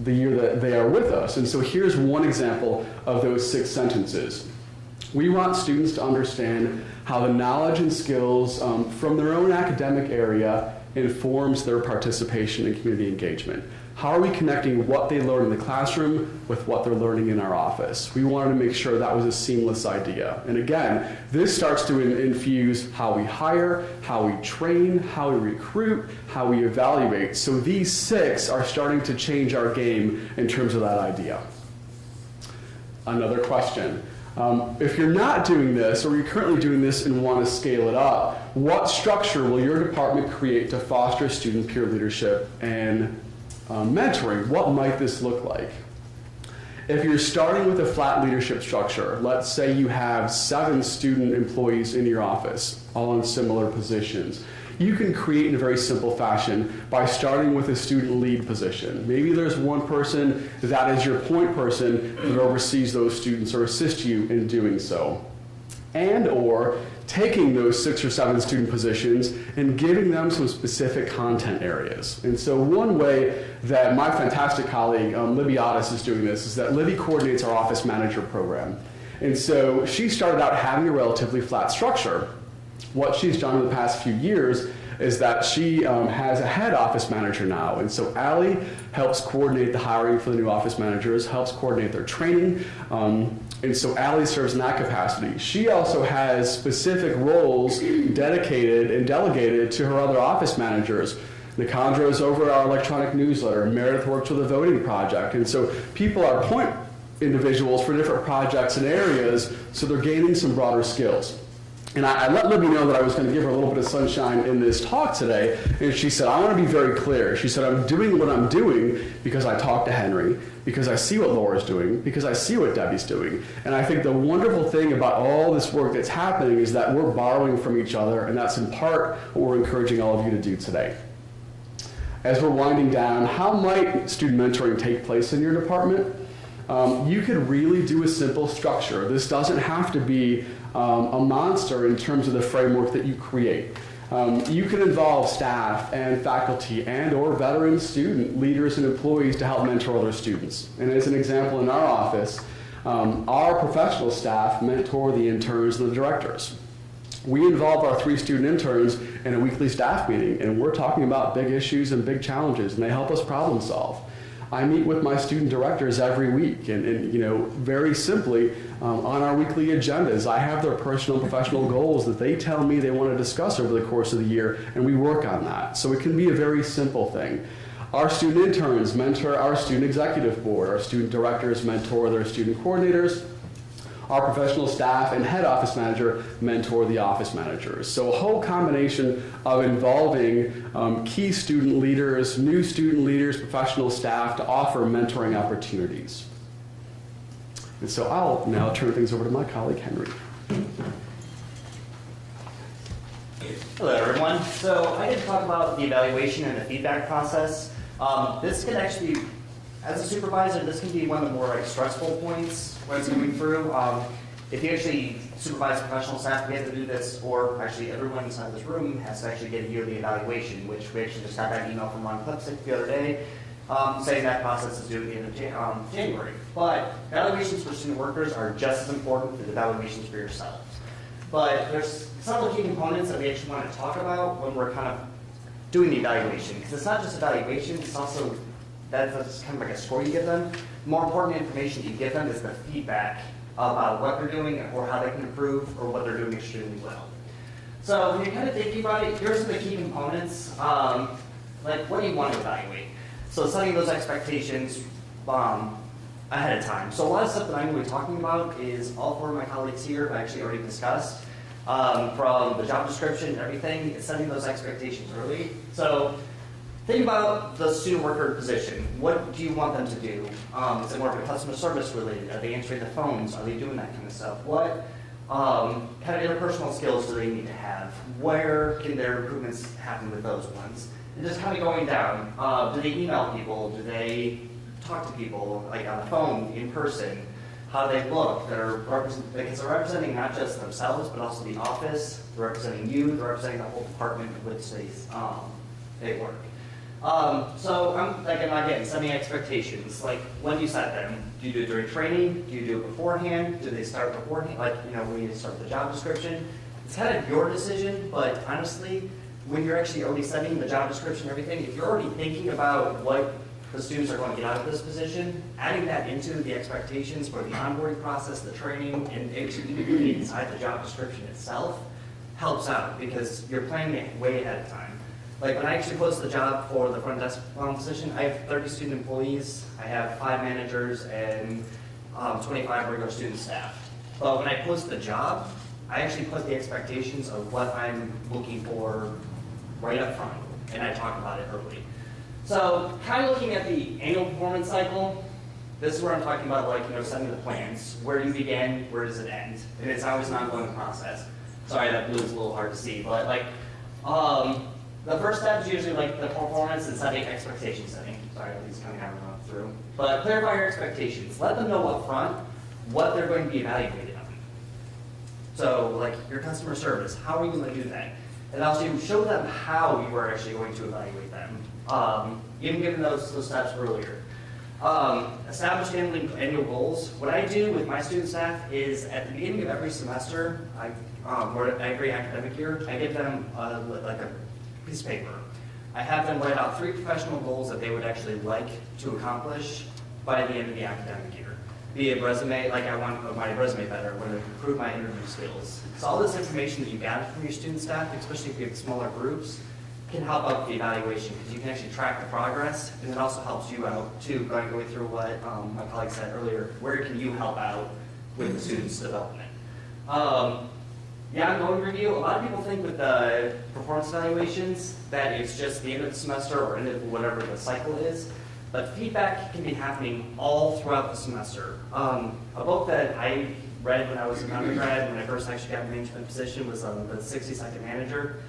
the year that they are with us. And so here's one example of those 6 sentences. We want students to understand how the knowledge and skills from their own academic area informs their participation in community engagement. How are we connecting what they learn in the classroom with what they're learning in our office? We wanted to make sure that was a seamless idea. And again, this starts to infuse how we hire, how we train, how we recruit, how we evaluate. So these 6 are starting to change our game in terms of that idea. Another question. If you're not doing this, or you're currently doing this and want to scale it up, what structure will your department create to foster student peer leadership and mentoring? What might this look like? If you're starting with a flat leadership structure, let's say you have 7 student employees in your office, all in similar positions, you can create in a very simple fashion by starting with a student lead position. Maybe there's one person that is your point person that oversees those students or assists you in doing so. And or taking those 6 or 7 student positions and giving them some specific content areas. And so one way that my fantastic colleague, Libby Otis, is doing this is that Libby coordinates our office manager program. And so she started out having a relatively flat structure. What she's done in the past few years is that she has a head office manager now. And so Allie helps coordinate the hiring for the new office managers, helps coordinate their training. And so Allie serves in that capacity. She also has specific roles dedicated and delegated to her other office managers. Nikandra is over our electronic newsletter. Meredith works with the voting project. And so people are point individuals for different projects and areas, so they're gaining some broader skills. And I let Libby know that I was going to give her a little bit of sunshine in this talk today, and she said, I want to be very clear. She said, I'm doing what I'm doing because I talked to Henry, because I see what Laura's doing, because I see what Debbie's doing. And I think the wonderful thing about all this work that's happening is that we're borrowing from each other, and that's in part what we're encouraging all of you to do today. As we're winding down, how might student mentoring take place in your department? You could really do a simple structure. This doesn't have to be a monster in terms of the framework that you create. You can involve staff and faculty and or veteran student leaders and employees to help mentor other students. And as an example, in our office, our professional staff mentor the interns and the directors. We involve our 3 student interns in a weekly staff meeting, and we're talking about big issues and big challenges, and they help us problem solve. I meet with my student directors every week, and you know, very simply, on our weekly agendas, I have their personal and professional goals that they tell me they want to discuss over the course of the year, and we work on that. So it can be a very simple thing. Our student interns mentor our student executive board. Our student directors mentor their student coordinators. Our professional staff and head office manager mentor the office managers. So a whole combination of involving key student leaders, new student leaders, professional staff to offer mentoring opportunities. And so I'll now turn things over to my colleague, Henry. Hello, everyone. So I did talk about the evaluation and the feedback process. This can actually, as a supervisor, this can be one of the more stressful points when it's coming through. If you actually supervise professional staff, we have to do this, or actually everyone inside this room has to actually get a yearly evaluation, which we actually just got that email from Ron Klipsick the other day, saying that process is due at the end of January. But evaluations for student workers are just as important as evaluations for yourselves. But there's several key components that we actually want to talk about when we're kind of doing the evaluation, because it's not just evaluation, it's also that's kind of like a score you give them. More important information you give them is the feedback about what they're doing or how they can improve or what they're doing extremely well. So when you're kind of thinking about it, here's some of the key components. Like, what do you want to evaluate? So setting those expectations ahead of time. So a lot of stuff that I'm going to be talking about is all 4 of my colleagues here have actually already discussed. From the job description and everything, it's setting those expectations early. So think about the student worker position. What do you want them to do? Is it more of a customer service related? Are they answering the phones? Are they doing that kind of stuff? What kind of interpersonal skills do they need to have? Where can their improvements happen with those ones? And just kind of going down. Do they email people? Do they talk to people, like on the phone, in person? How do they look? They're representing not just themselves, but also the office. They're representing you. They're representing the whole department with which they work. So I'm again setting expectations. Like, when do you set them? Do you do it during training? Do you do it beforehand? Do they start beforehand? Like, when you start the job description, it's kind of your decision. But honestly, when you're actually already setting the job description and everything, if you're already thinking about what the students are going to get out of this position, adding that into the expectations for the onboarding process, the training, and actually inside the job description itself helps out because you're planning it way ahead of time. Like, when I actually post the job for the front desk position, I have 30 student employees, I have 5 managers, and 25 regular student staff. But when I post the job, I actually put the expectations of what I'm looking for right up front, and I talk about it early. So, kind of looking at the annual performance cycle, this is where I'm talking about, like, setting the plans. Where do you begin? Where does it end? And it's always an ongoing process. Sorry, that blue is a little hard to see, but like, the first step is usually like the performance and setting expectation setting. Sorry, these kind of run through. But clarify your expectations. Let them know up front what they're going to be evaluated on. So, like, your customer service, how are you going to do that? And also show them how you are actually going to evaluate them. Even given those steps earlier. Establish annual goals. What I do with my student staff is at the beginning of every semester, or every academic year, I give them like a piece of paper. I have them write out 3 professional goals that they would actually like to accomplish by the end of the academic year. Be it resume, like I want my resume better, I want to improve my interview skills. So all this information that you gather from your student staff, especially if you have smaller groups, can help out the evaluation because you can actually track the progress, and it also helps you out too, going through what my colleague said earlier. Where can you help out with the students' development? Yeah, ongoing review. A lot of people think with the performance evaluations that it's just the end of the semester or end of whatever the cycle is, but feedback can be happening all throughout the semester. A book that I read when I was an undergrad, when I first actually got a management position, was the 60-Second Manager.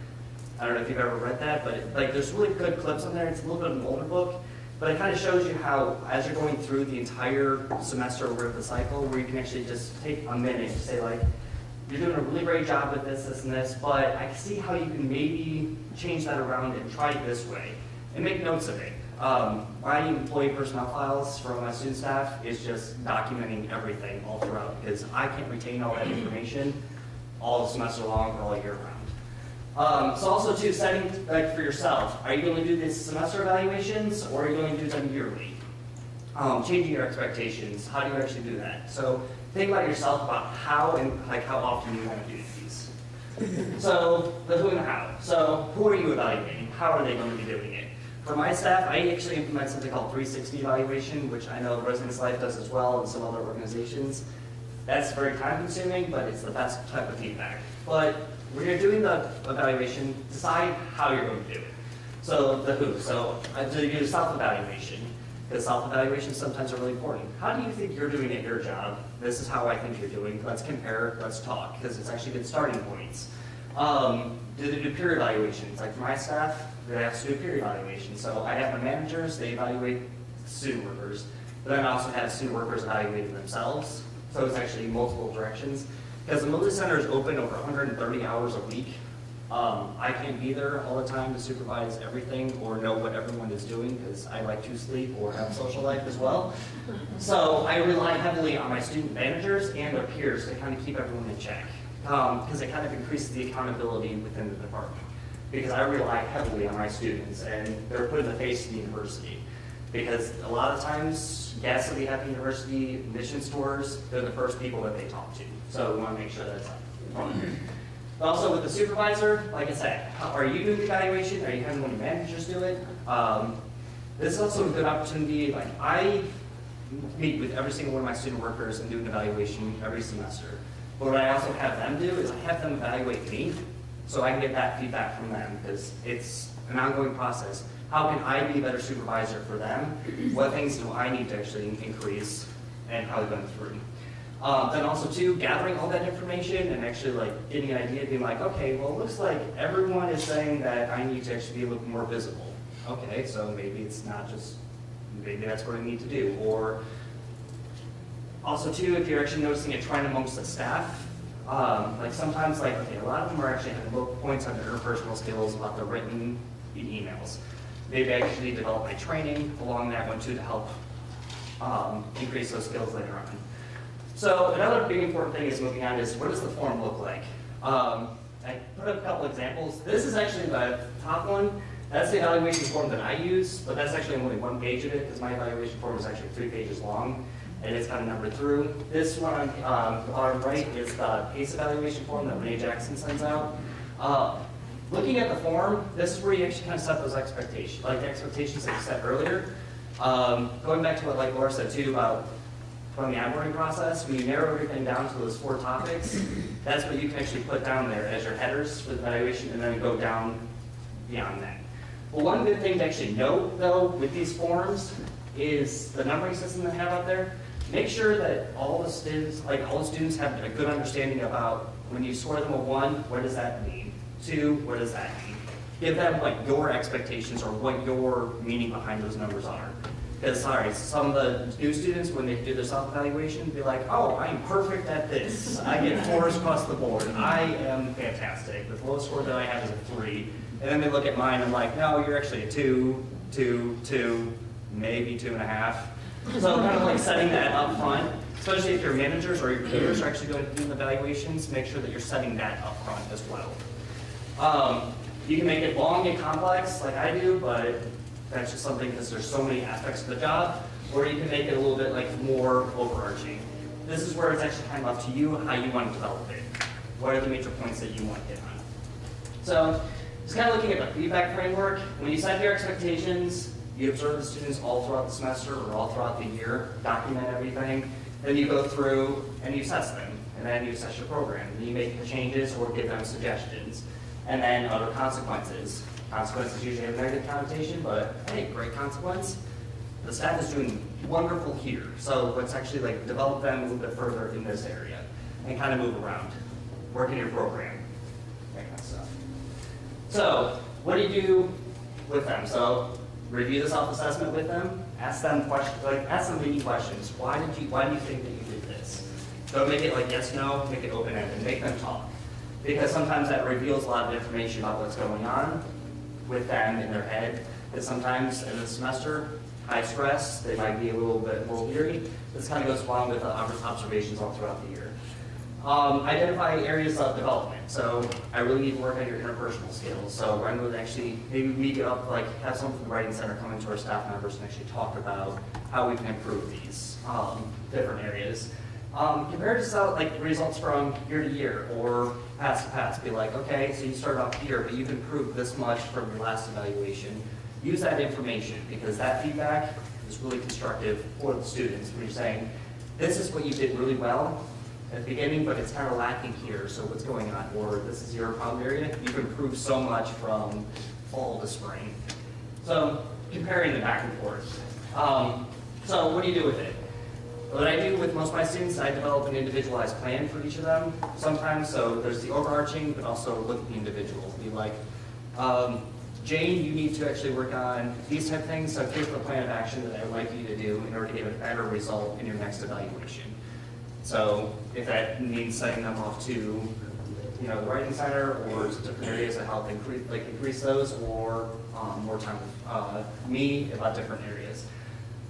I don't know if you've ever read that, but like, there's really good clips on there. It's a little bit of an older book, but it kind of shows you how, as you're going through the entire semester over the cycle, where you can actually just take a minute to say, like, you're doing a really great job with this, this, and this, but I see how you can maybe change that around and try it this way, and make notes of it. My employee personnel files for my student staff is just documenting everything all throughout, because I can't retain all that information all semester long or all year round. So also too, setting, like, for yourself, are you going to do these semester evaluations, or are you going to do them yearly? Changing your expectations, how do you actually do that? So think about yourself about how and like how often you want to do these. So the who and the how. So who are you evaluating? How are they going to be doing it? For my staff, I actually implement something called 360 evaluation, which I know the Residence Life does as well, and some other organizations. That's very time consuming, but it's the best type of feedback. But when you're doing the evaluation, decide how you're going to do it. So the who. So I do self-evaluation, because self-evaluations sometimes are really important. How do you think you're doing at your job? This is how I think you're doing. Let's compare, let's talk, because it's actually good starting points. Do they do peer evaluations? Like for my staff, they have to do a peer evaluation. So I have my managers, they evaluate student workers, but then I also have student workers evaluating themselves. So it's actually multiple directions. Because the Mobility Center is open over 130 hours a week. I can't be there all the time to supervise everything or know what everyone is doing because I like to sleep or have a social life as well. So I rely heavily on my student managers and their peers to kind of keep everyone in check because it kind of increases the accountability within the department because I rely heavily on my students and they're putting the face to the university. Because a lot of times, guests that we have at the university, admissions tours, they're the first people that they talk to. So we want to make sure that's up. But also with the supervisor, like I said, are you doing the evaluation? Are you having one of your managers do it? This is also a good opportunity. Like I meet with every single one of my student workers and do an evaluation every semester. But what I also have them do is I have them evaluate me so I can get that feedback from them because it's an ongoing process. How can I be a better supervisor for them? What things do I need to actually increase and how they're going through? Then also too, gathering all that information and actually like getting an idea, being like, okay, well, it looks like everyone is saying that I need to actually be a little more visible. Okay, so maybe it's not just, maybe that's what I need to do. Or also too, if you're actually noticing a trend amongst the staff, like sometimes like, okay, a lot of them are actually having low points on their interpersonal skills about the written emails. Maybe I actually develop my training along that one too to help increase those skills later on. So another big important thing is moving on is what does the form look like? I put up a couple examples. This is actually the top one. That's the evaluation form that I use, but that's actually only one page of it because my evaluation form is actually 3 pages long and it's kind of numbered through. This one on the bottom right is the PACE evaluation form that Renee Jackson sends out. Looking at the form, this is where you actually kind of set those expectations, like the expectations that you set earlier. Going back to what like Laura said too about from the onboarding process, when you narrow everything down to those 4 topics, that's what you can actually put down there as your headers for the evaluation and then go down beyond that. Well, one good thing to actually note though with these forms is the numbering system they have out there. Make sure that all the students have a good understanding about when you score them a 1, what does that mean? 2, what does that mean? Give them like your expectations or what your meaning behind those numbers are. Because, sorry, some of the new students, when they do their self-evaluation, be like, oh, I'm perfect at this. I get 4s across the board. I am fantastic. The lowest score that I have is a 3. And then they look at mine and I'm like, no, you're actually a 2, 2, 2, maybe 2.5. So kind of like setting that up front, especially if your managers or your peers are actually going to do the evaluations, make sure that you're setting that up front as well. You can make it long and complex like I do, but that's just something because there's so many aspects of the job, or you can make it a little bit like more overarching. This is where it's actually kind of up to you how you want to develop it. What are the major points that you want to hit on? So just kind of looking at the feedback framework, when you set your expectations, you observe the students all throughout the semester or all throughout the year, document everything, then you go through and you assess them, and then you assess your program, and you make the changes or give them suggestions, and then other consequences. Consequences usually have a negative connotation, but hey, great consequence. The staff is doing wonderful here, so let's actually like develop them a little bit further in this area and kind of move around, work in your program, that kind of stuff. So what do you do with them? So review the self-assessment with them, ask them questions, like ask them many questions. Why do you think that you did this? Don't make it like yes, no, make it open-ended, make them talk. Because sometimes that reveals a lot of information about what's going on with them in their head. That sometimes in the semester, high stress, they might be a little bit more weary. This kind of goes along with observations all throughout the year. Identify areas of development. So I really need to work on your interpersonal skills. So I'm going to actually maybe meet up, like have someone from the Writing Center come into our staff members and actually talk about how we can improve these different areas. Compare to like results from year to year or past to past. Be like, okay, so you started off here, but you've improved this much from your last evaluation. Use that information because that feedback is really constructive for the students. When you're saying, this is what you did really well at the beginning, but it's kind of lacking here, so what's going on? Or this is your problem area. You've improved so much from fall to spring. So comparing the back and forth. So what do you do with it? What I do with most of my students, I develop an individualized plan for each of them sometimes. So there's the overarching, but also look at the individual. Be like, Jane, you need to actually work on these type of things. So here's the plan of action that I would like you to do in order to get a better result in your next evaluation. So if that means setting them off to, the Writing Center or to different areas to help increase those, or more time with me about different areas.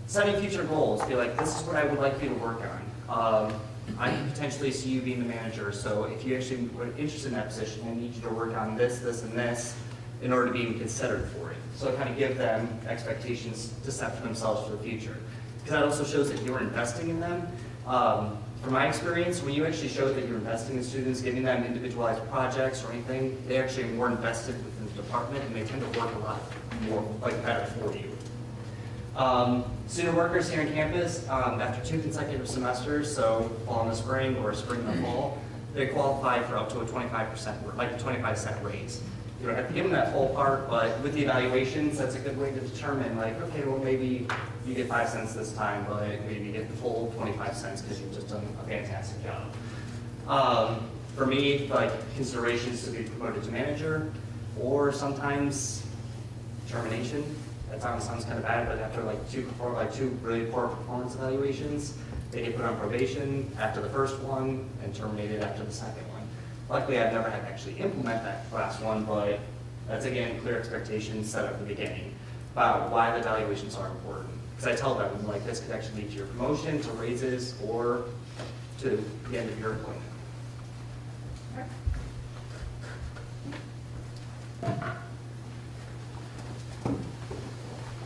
Setting future goals, be like, this is what I would like you to work on. I can potentially see you being the manager, so if you actually were interested in that position, I need you to work on this, this, and this in order to be even considered for it. So kind of give them expectations to set for themselves for the future. Because that also shows that you're investing in them. From my experience, when you actually show that you're investing in students, giving them individualized projects or anything, they actually are more invested within the department and they tend to work a lot more, better for you. Student workers here on campus, after 2 consecutive semesters, so fall in the spring or spring in the fall, they qualify for up to a 25%, like a 25-cent raise. You don't have to give them that whole part, but with the evaluations, that's a good way to determine, like, okay, well, maybe you get 5 cents this time, but maybe you get the full 25 cents because you've just done a fantastic job. For me, like considerations to be promoted to manager, or sometimes termination. That sounds kind of bad, but after like two really poor performance evaluations, they get put on probation after the first one and terminated after the second one. Luckily, I've never had to actually implement that last one, but that's again clear expectations set up at the beginning about why the evaluations are important. Because I tell them like this could actually lead to your promotion, to raises, or to the end of your employment.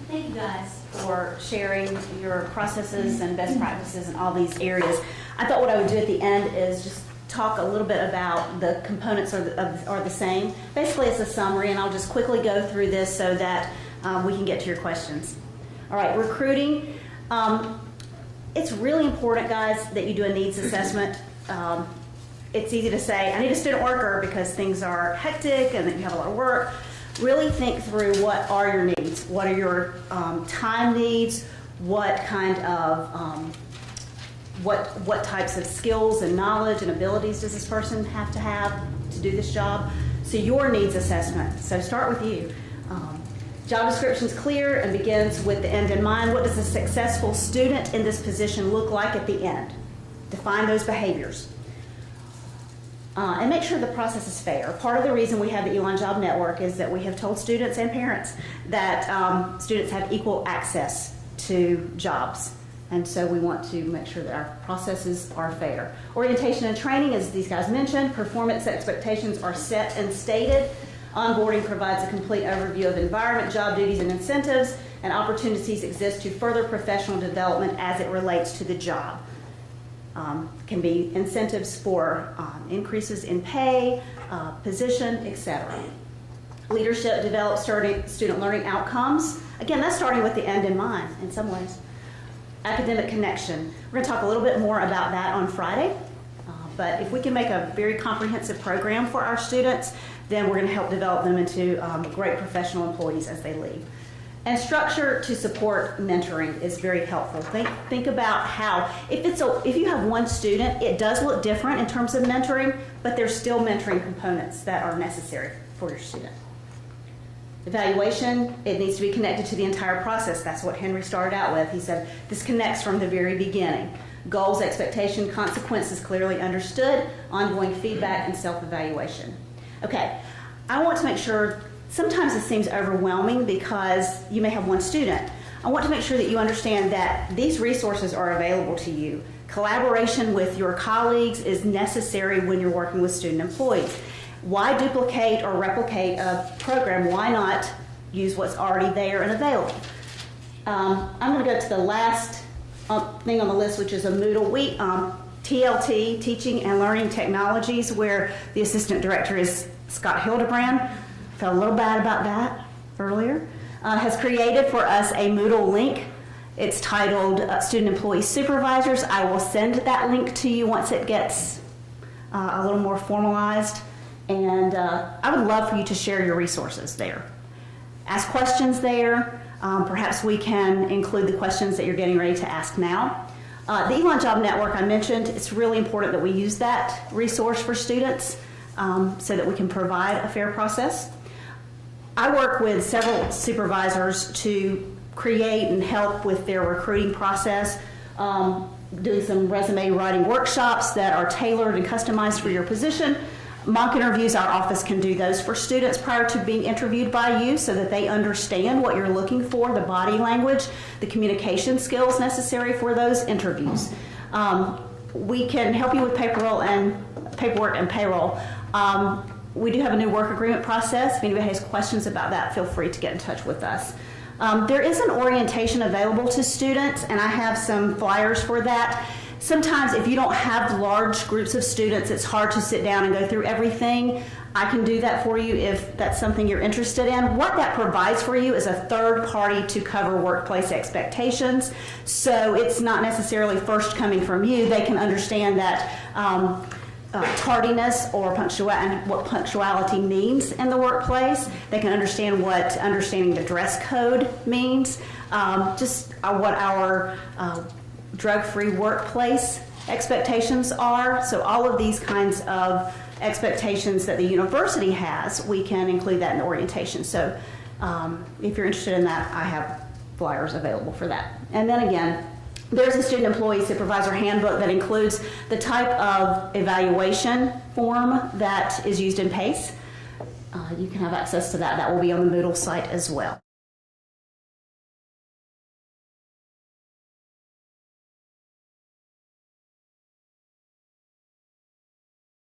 Thank you guys for sharing your processes and best practices in all these areas. I thought what I would do at the end is just talk a little bit about the components are the same. Basically, it's a summary, and I'll just quickly go through this so that we can get to your questions. All right, recruiting. It's really important, guys, that you do a needs assessment. It's easy to say, I need a student worker because things are hectic and that you have a lot of work. Really think through what are your needs. What are your time needs? What kind of, what types of skills and knowledge and abilities does this person have to do this job? So your needs assessment. So start with you. Job description is clear and begins with the end in mind. What does a successful student in this position look like at the end? Define those behaviors. And make sure the process is fair. Part of the reason we have the Elon Job Network is that we have told students and parents that students have equal access to jobs. And so we want to make sure that our processes are fair. Orientation and training, as these guys mentioned, performance expectations are set and stated. Onboarding provides a complete overview of environment, job duties, and incentives, and opportunities exist to further professional development as it relates to the job. Can be incentives for increases in pay, position, etc. Leadership develops student learning outcomes. Again, that's starting with the end in mind in some ways. Academic connection. We're going to talk a little bit more about that on Friday. But if we can make a very comprehensive program for our students, then we're going to help develop them into great professional employees as they leave. And structure to support mentoring is very helpful. Think about how, if you have one student, it does look different in terms of mentoring, but there's still mentoring components that are necessary for your student. Evaluation, it needs to be connected to the entire process. That's what Henry started out with. He said, this connects from the very beginning. Goals, expectation, consequences clearly understood, ongoing feedback, and self-evaluation. Okay, I want to make sure, sometimes this seems overwhelming because you may have one student. I want to make sure that you understand that these resources are available to you. Collaboration with your colleagues is necessary when you're working with student employees. Why duplicate or replicate a program? Why not use what's already there and available? I'm going to go to the last thing on the list, which is a Moodle. TLT, Teaching and Learning Technologies, where the assistant director is Scott Hildebrand. Felt a little bad about that earlier. Has created for us a Moodle link. It's titled Student Employee Supervisors. I will send that link to you once it gets a little more formalized. And I would love for you to share your resources there. Ask questions there. Perhaps we can include the questions that you're getting ready to ask now. The Elon Job Network I mentioned, it's really important that we use that resource for students so that we can provide a fair process. I work with several supervisors to create and help with their recruiting process, doing some resume writing workshops that are tailored and customized for your position. Mock interviews, our office can do those for students prior to being interviewed by you so that they understand what you're looking for, the body language, the communication skills necessary for those interviews. We can help you with paperwork and payroll. We do have a new work agreement process. If anybody has questions about that, feel free to get in touch with us. There is an orientation available to students, and I have some flyers for that. Sometimes if you don't have large groups of students, it's hard to sit down and go through everything. I can do that for you if that's something you're interested in. What that provides for you is a third party to cover workplace expectations. So it's not necessarily first coming from you. They can understand that tardiness or what punctuality means in the workplace. They can understand what understanding the dress code means. What our drug-free workplace expectations are. So all of these kinds of expectations that the university has, we can include that in the orientation. So if you're interested in that, I have flyers available for that. And then again, there's a student employee supervisor handbook that includes the type of evaluation form that is used in PACE. You can have access to that. That will be on the Moodle site as well.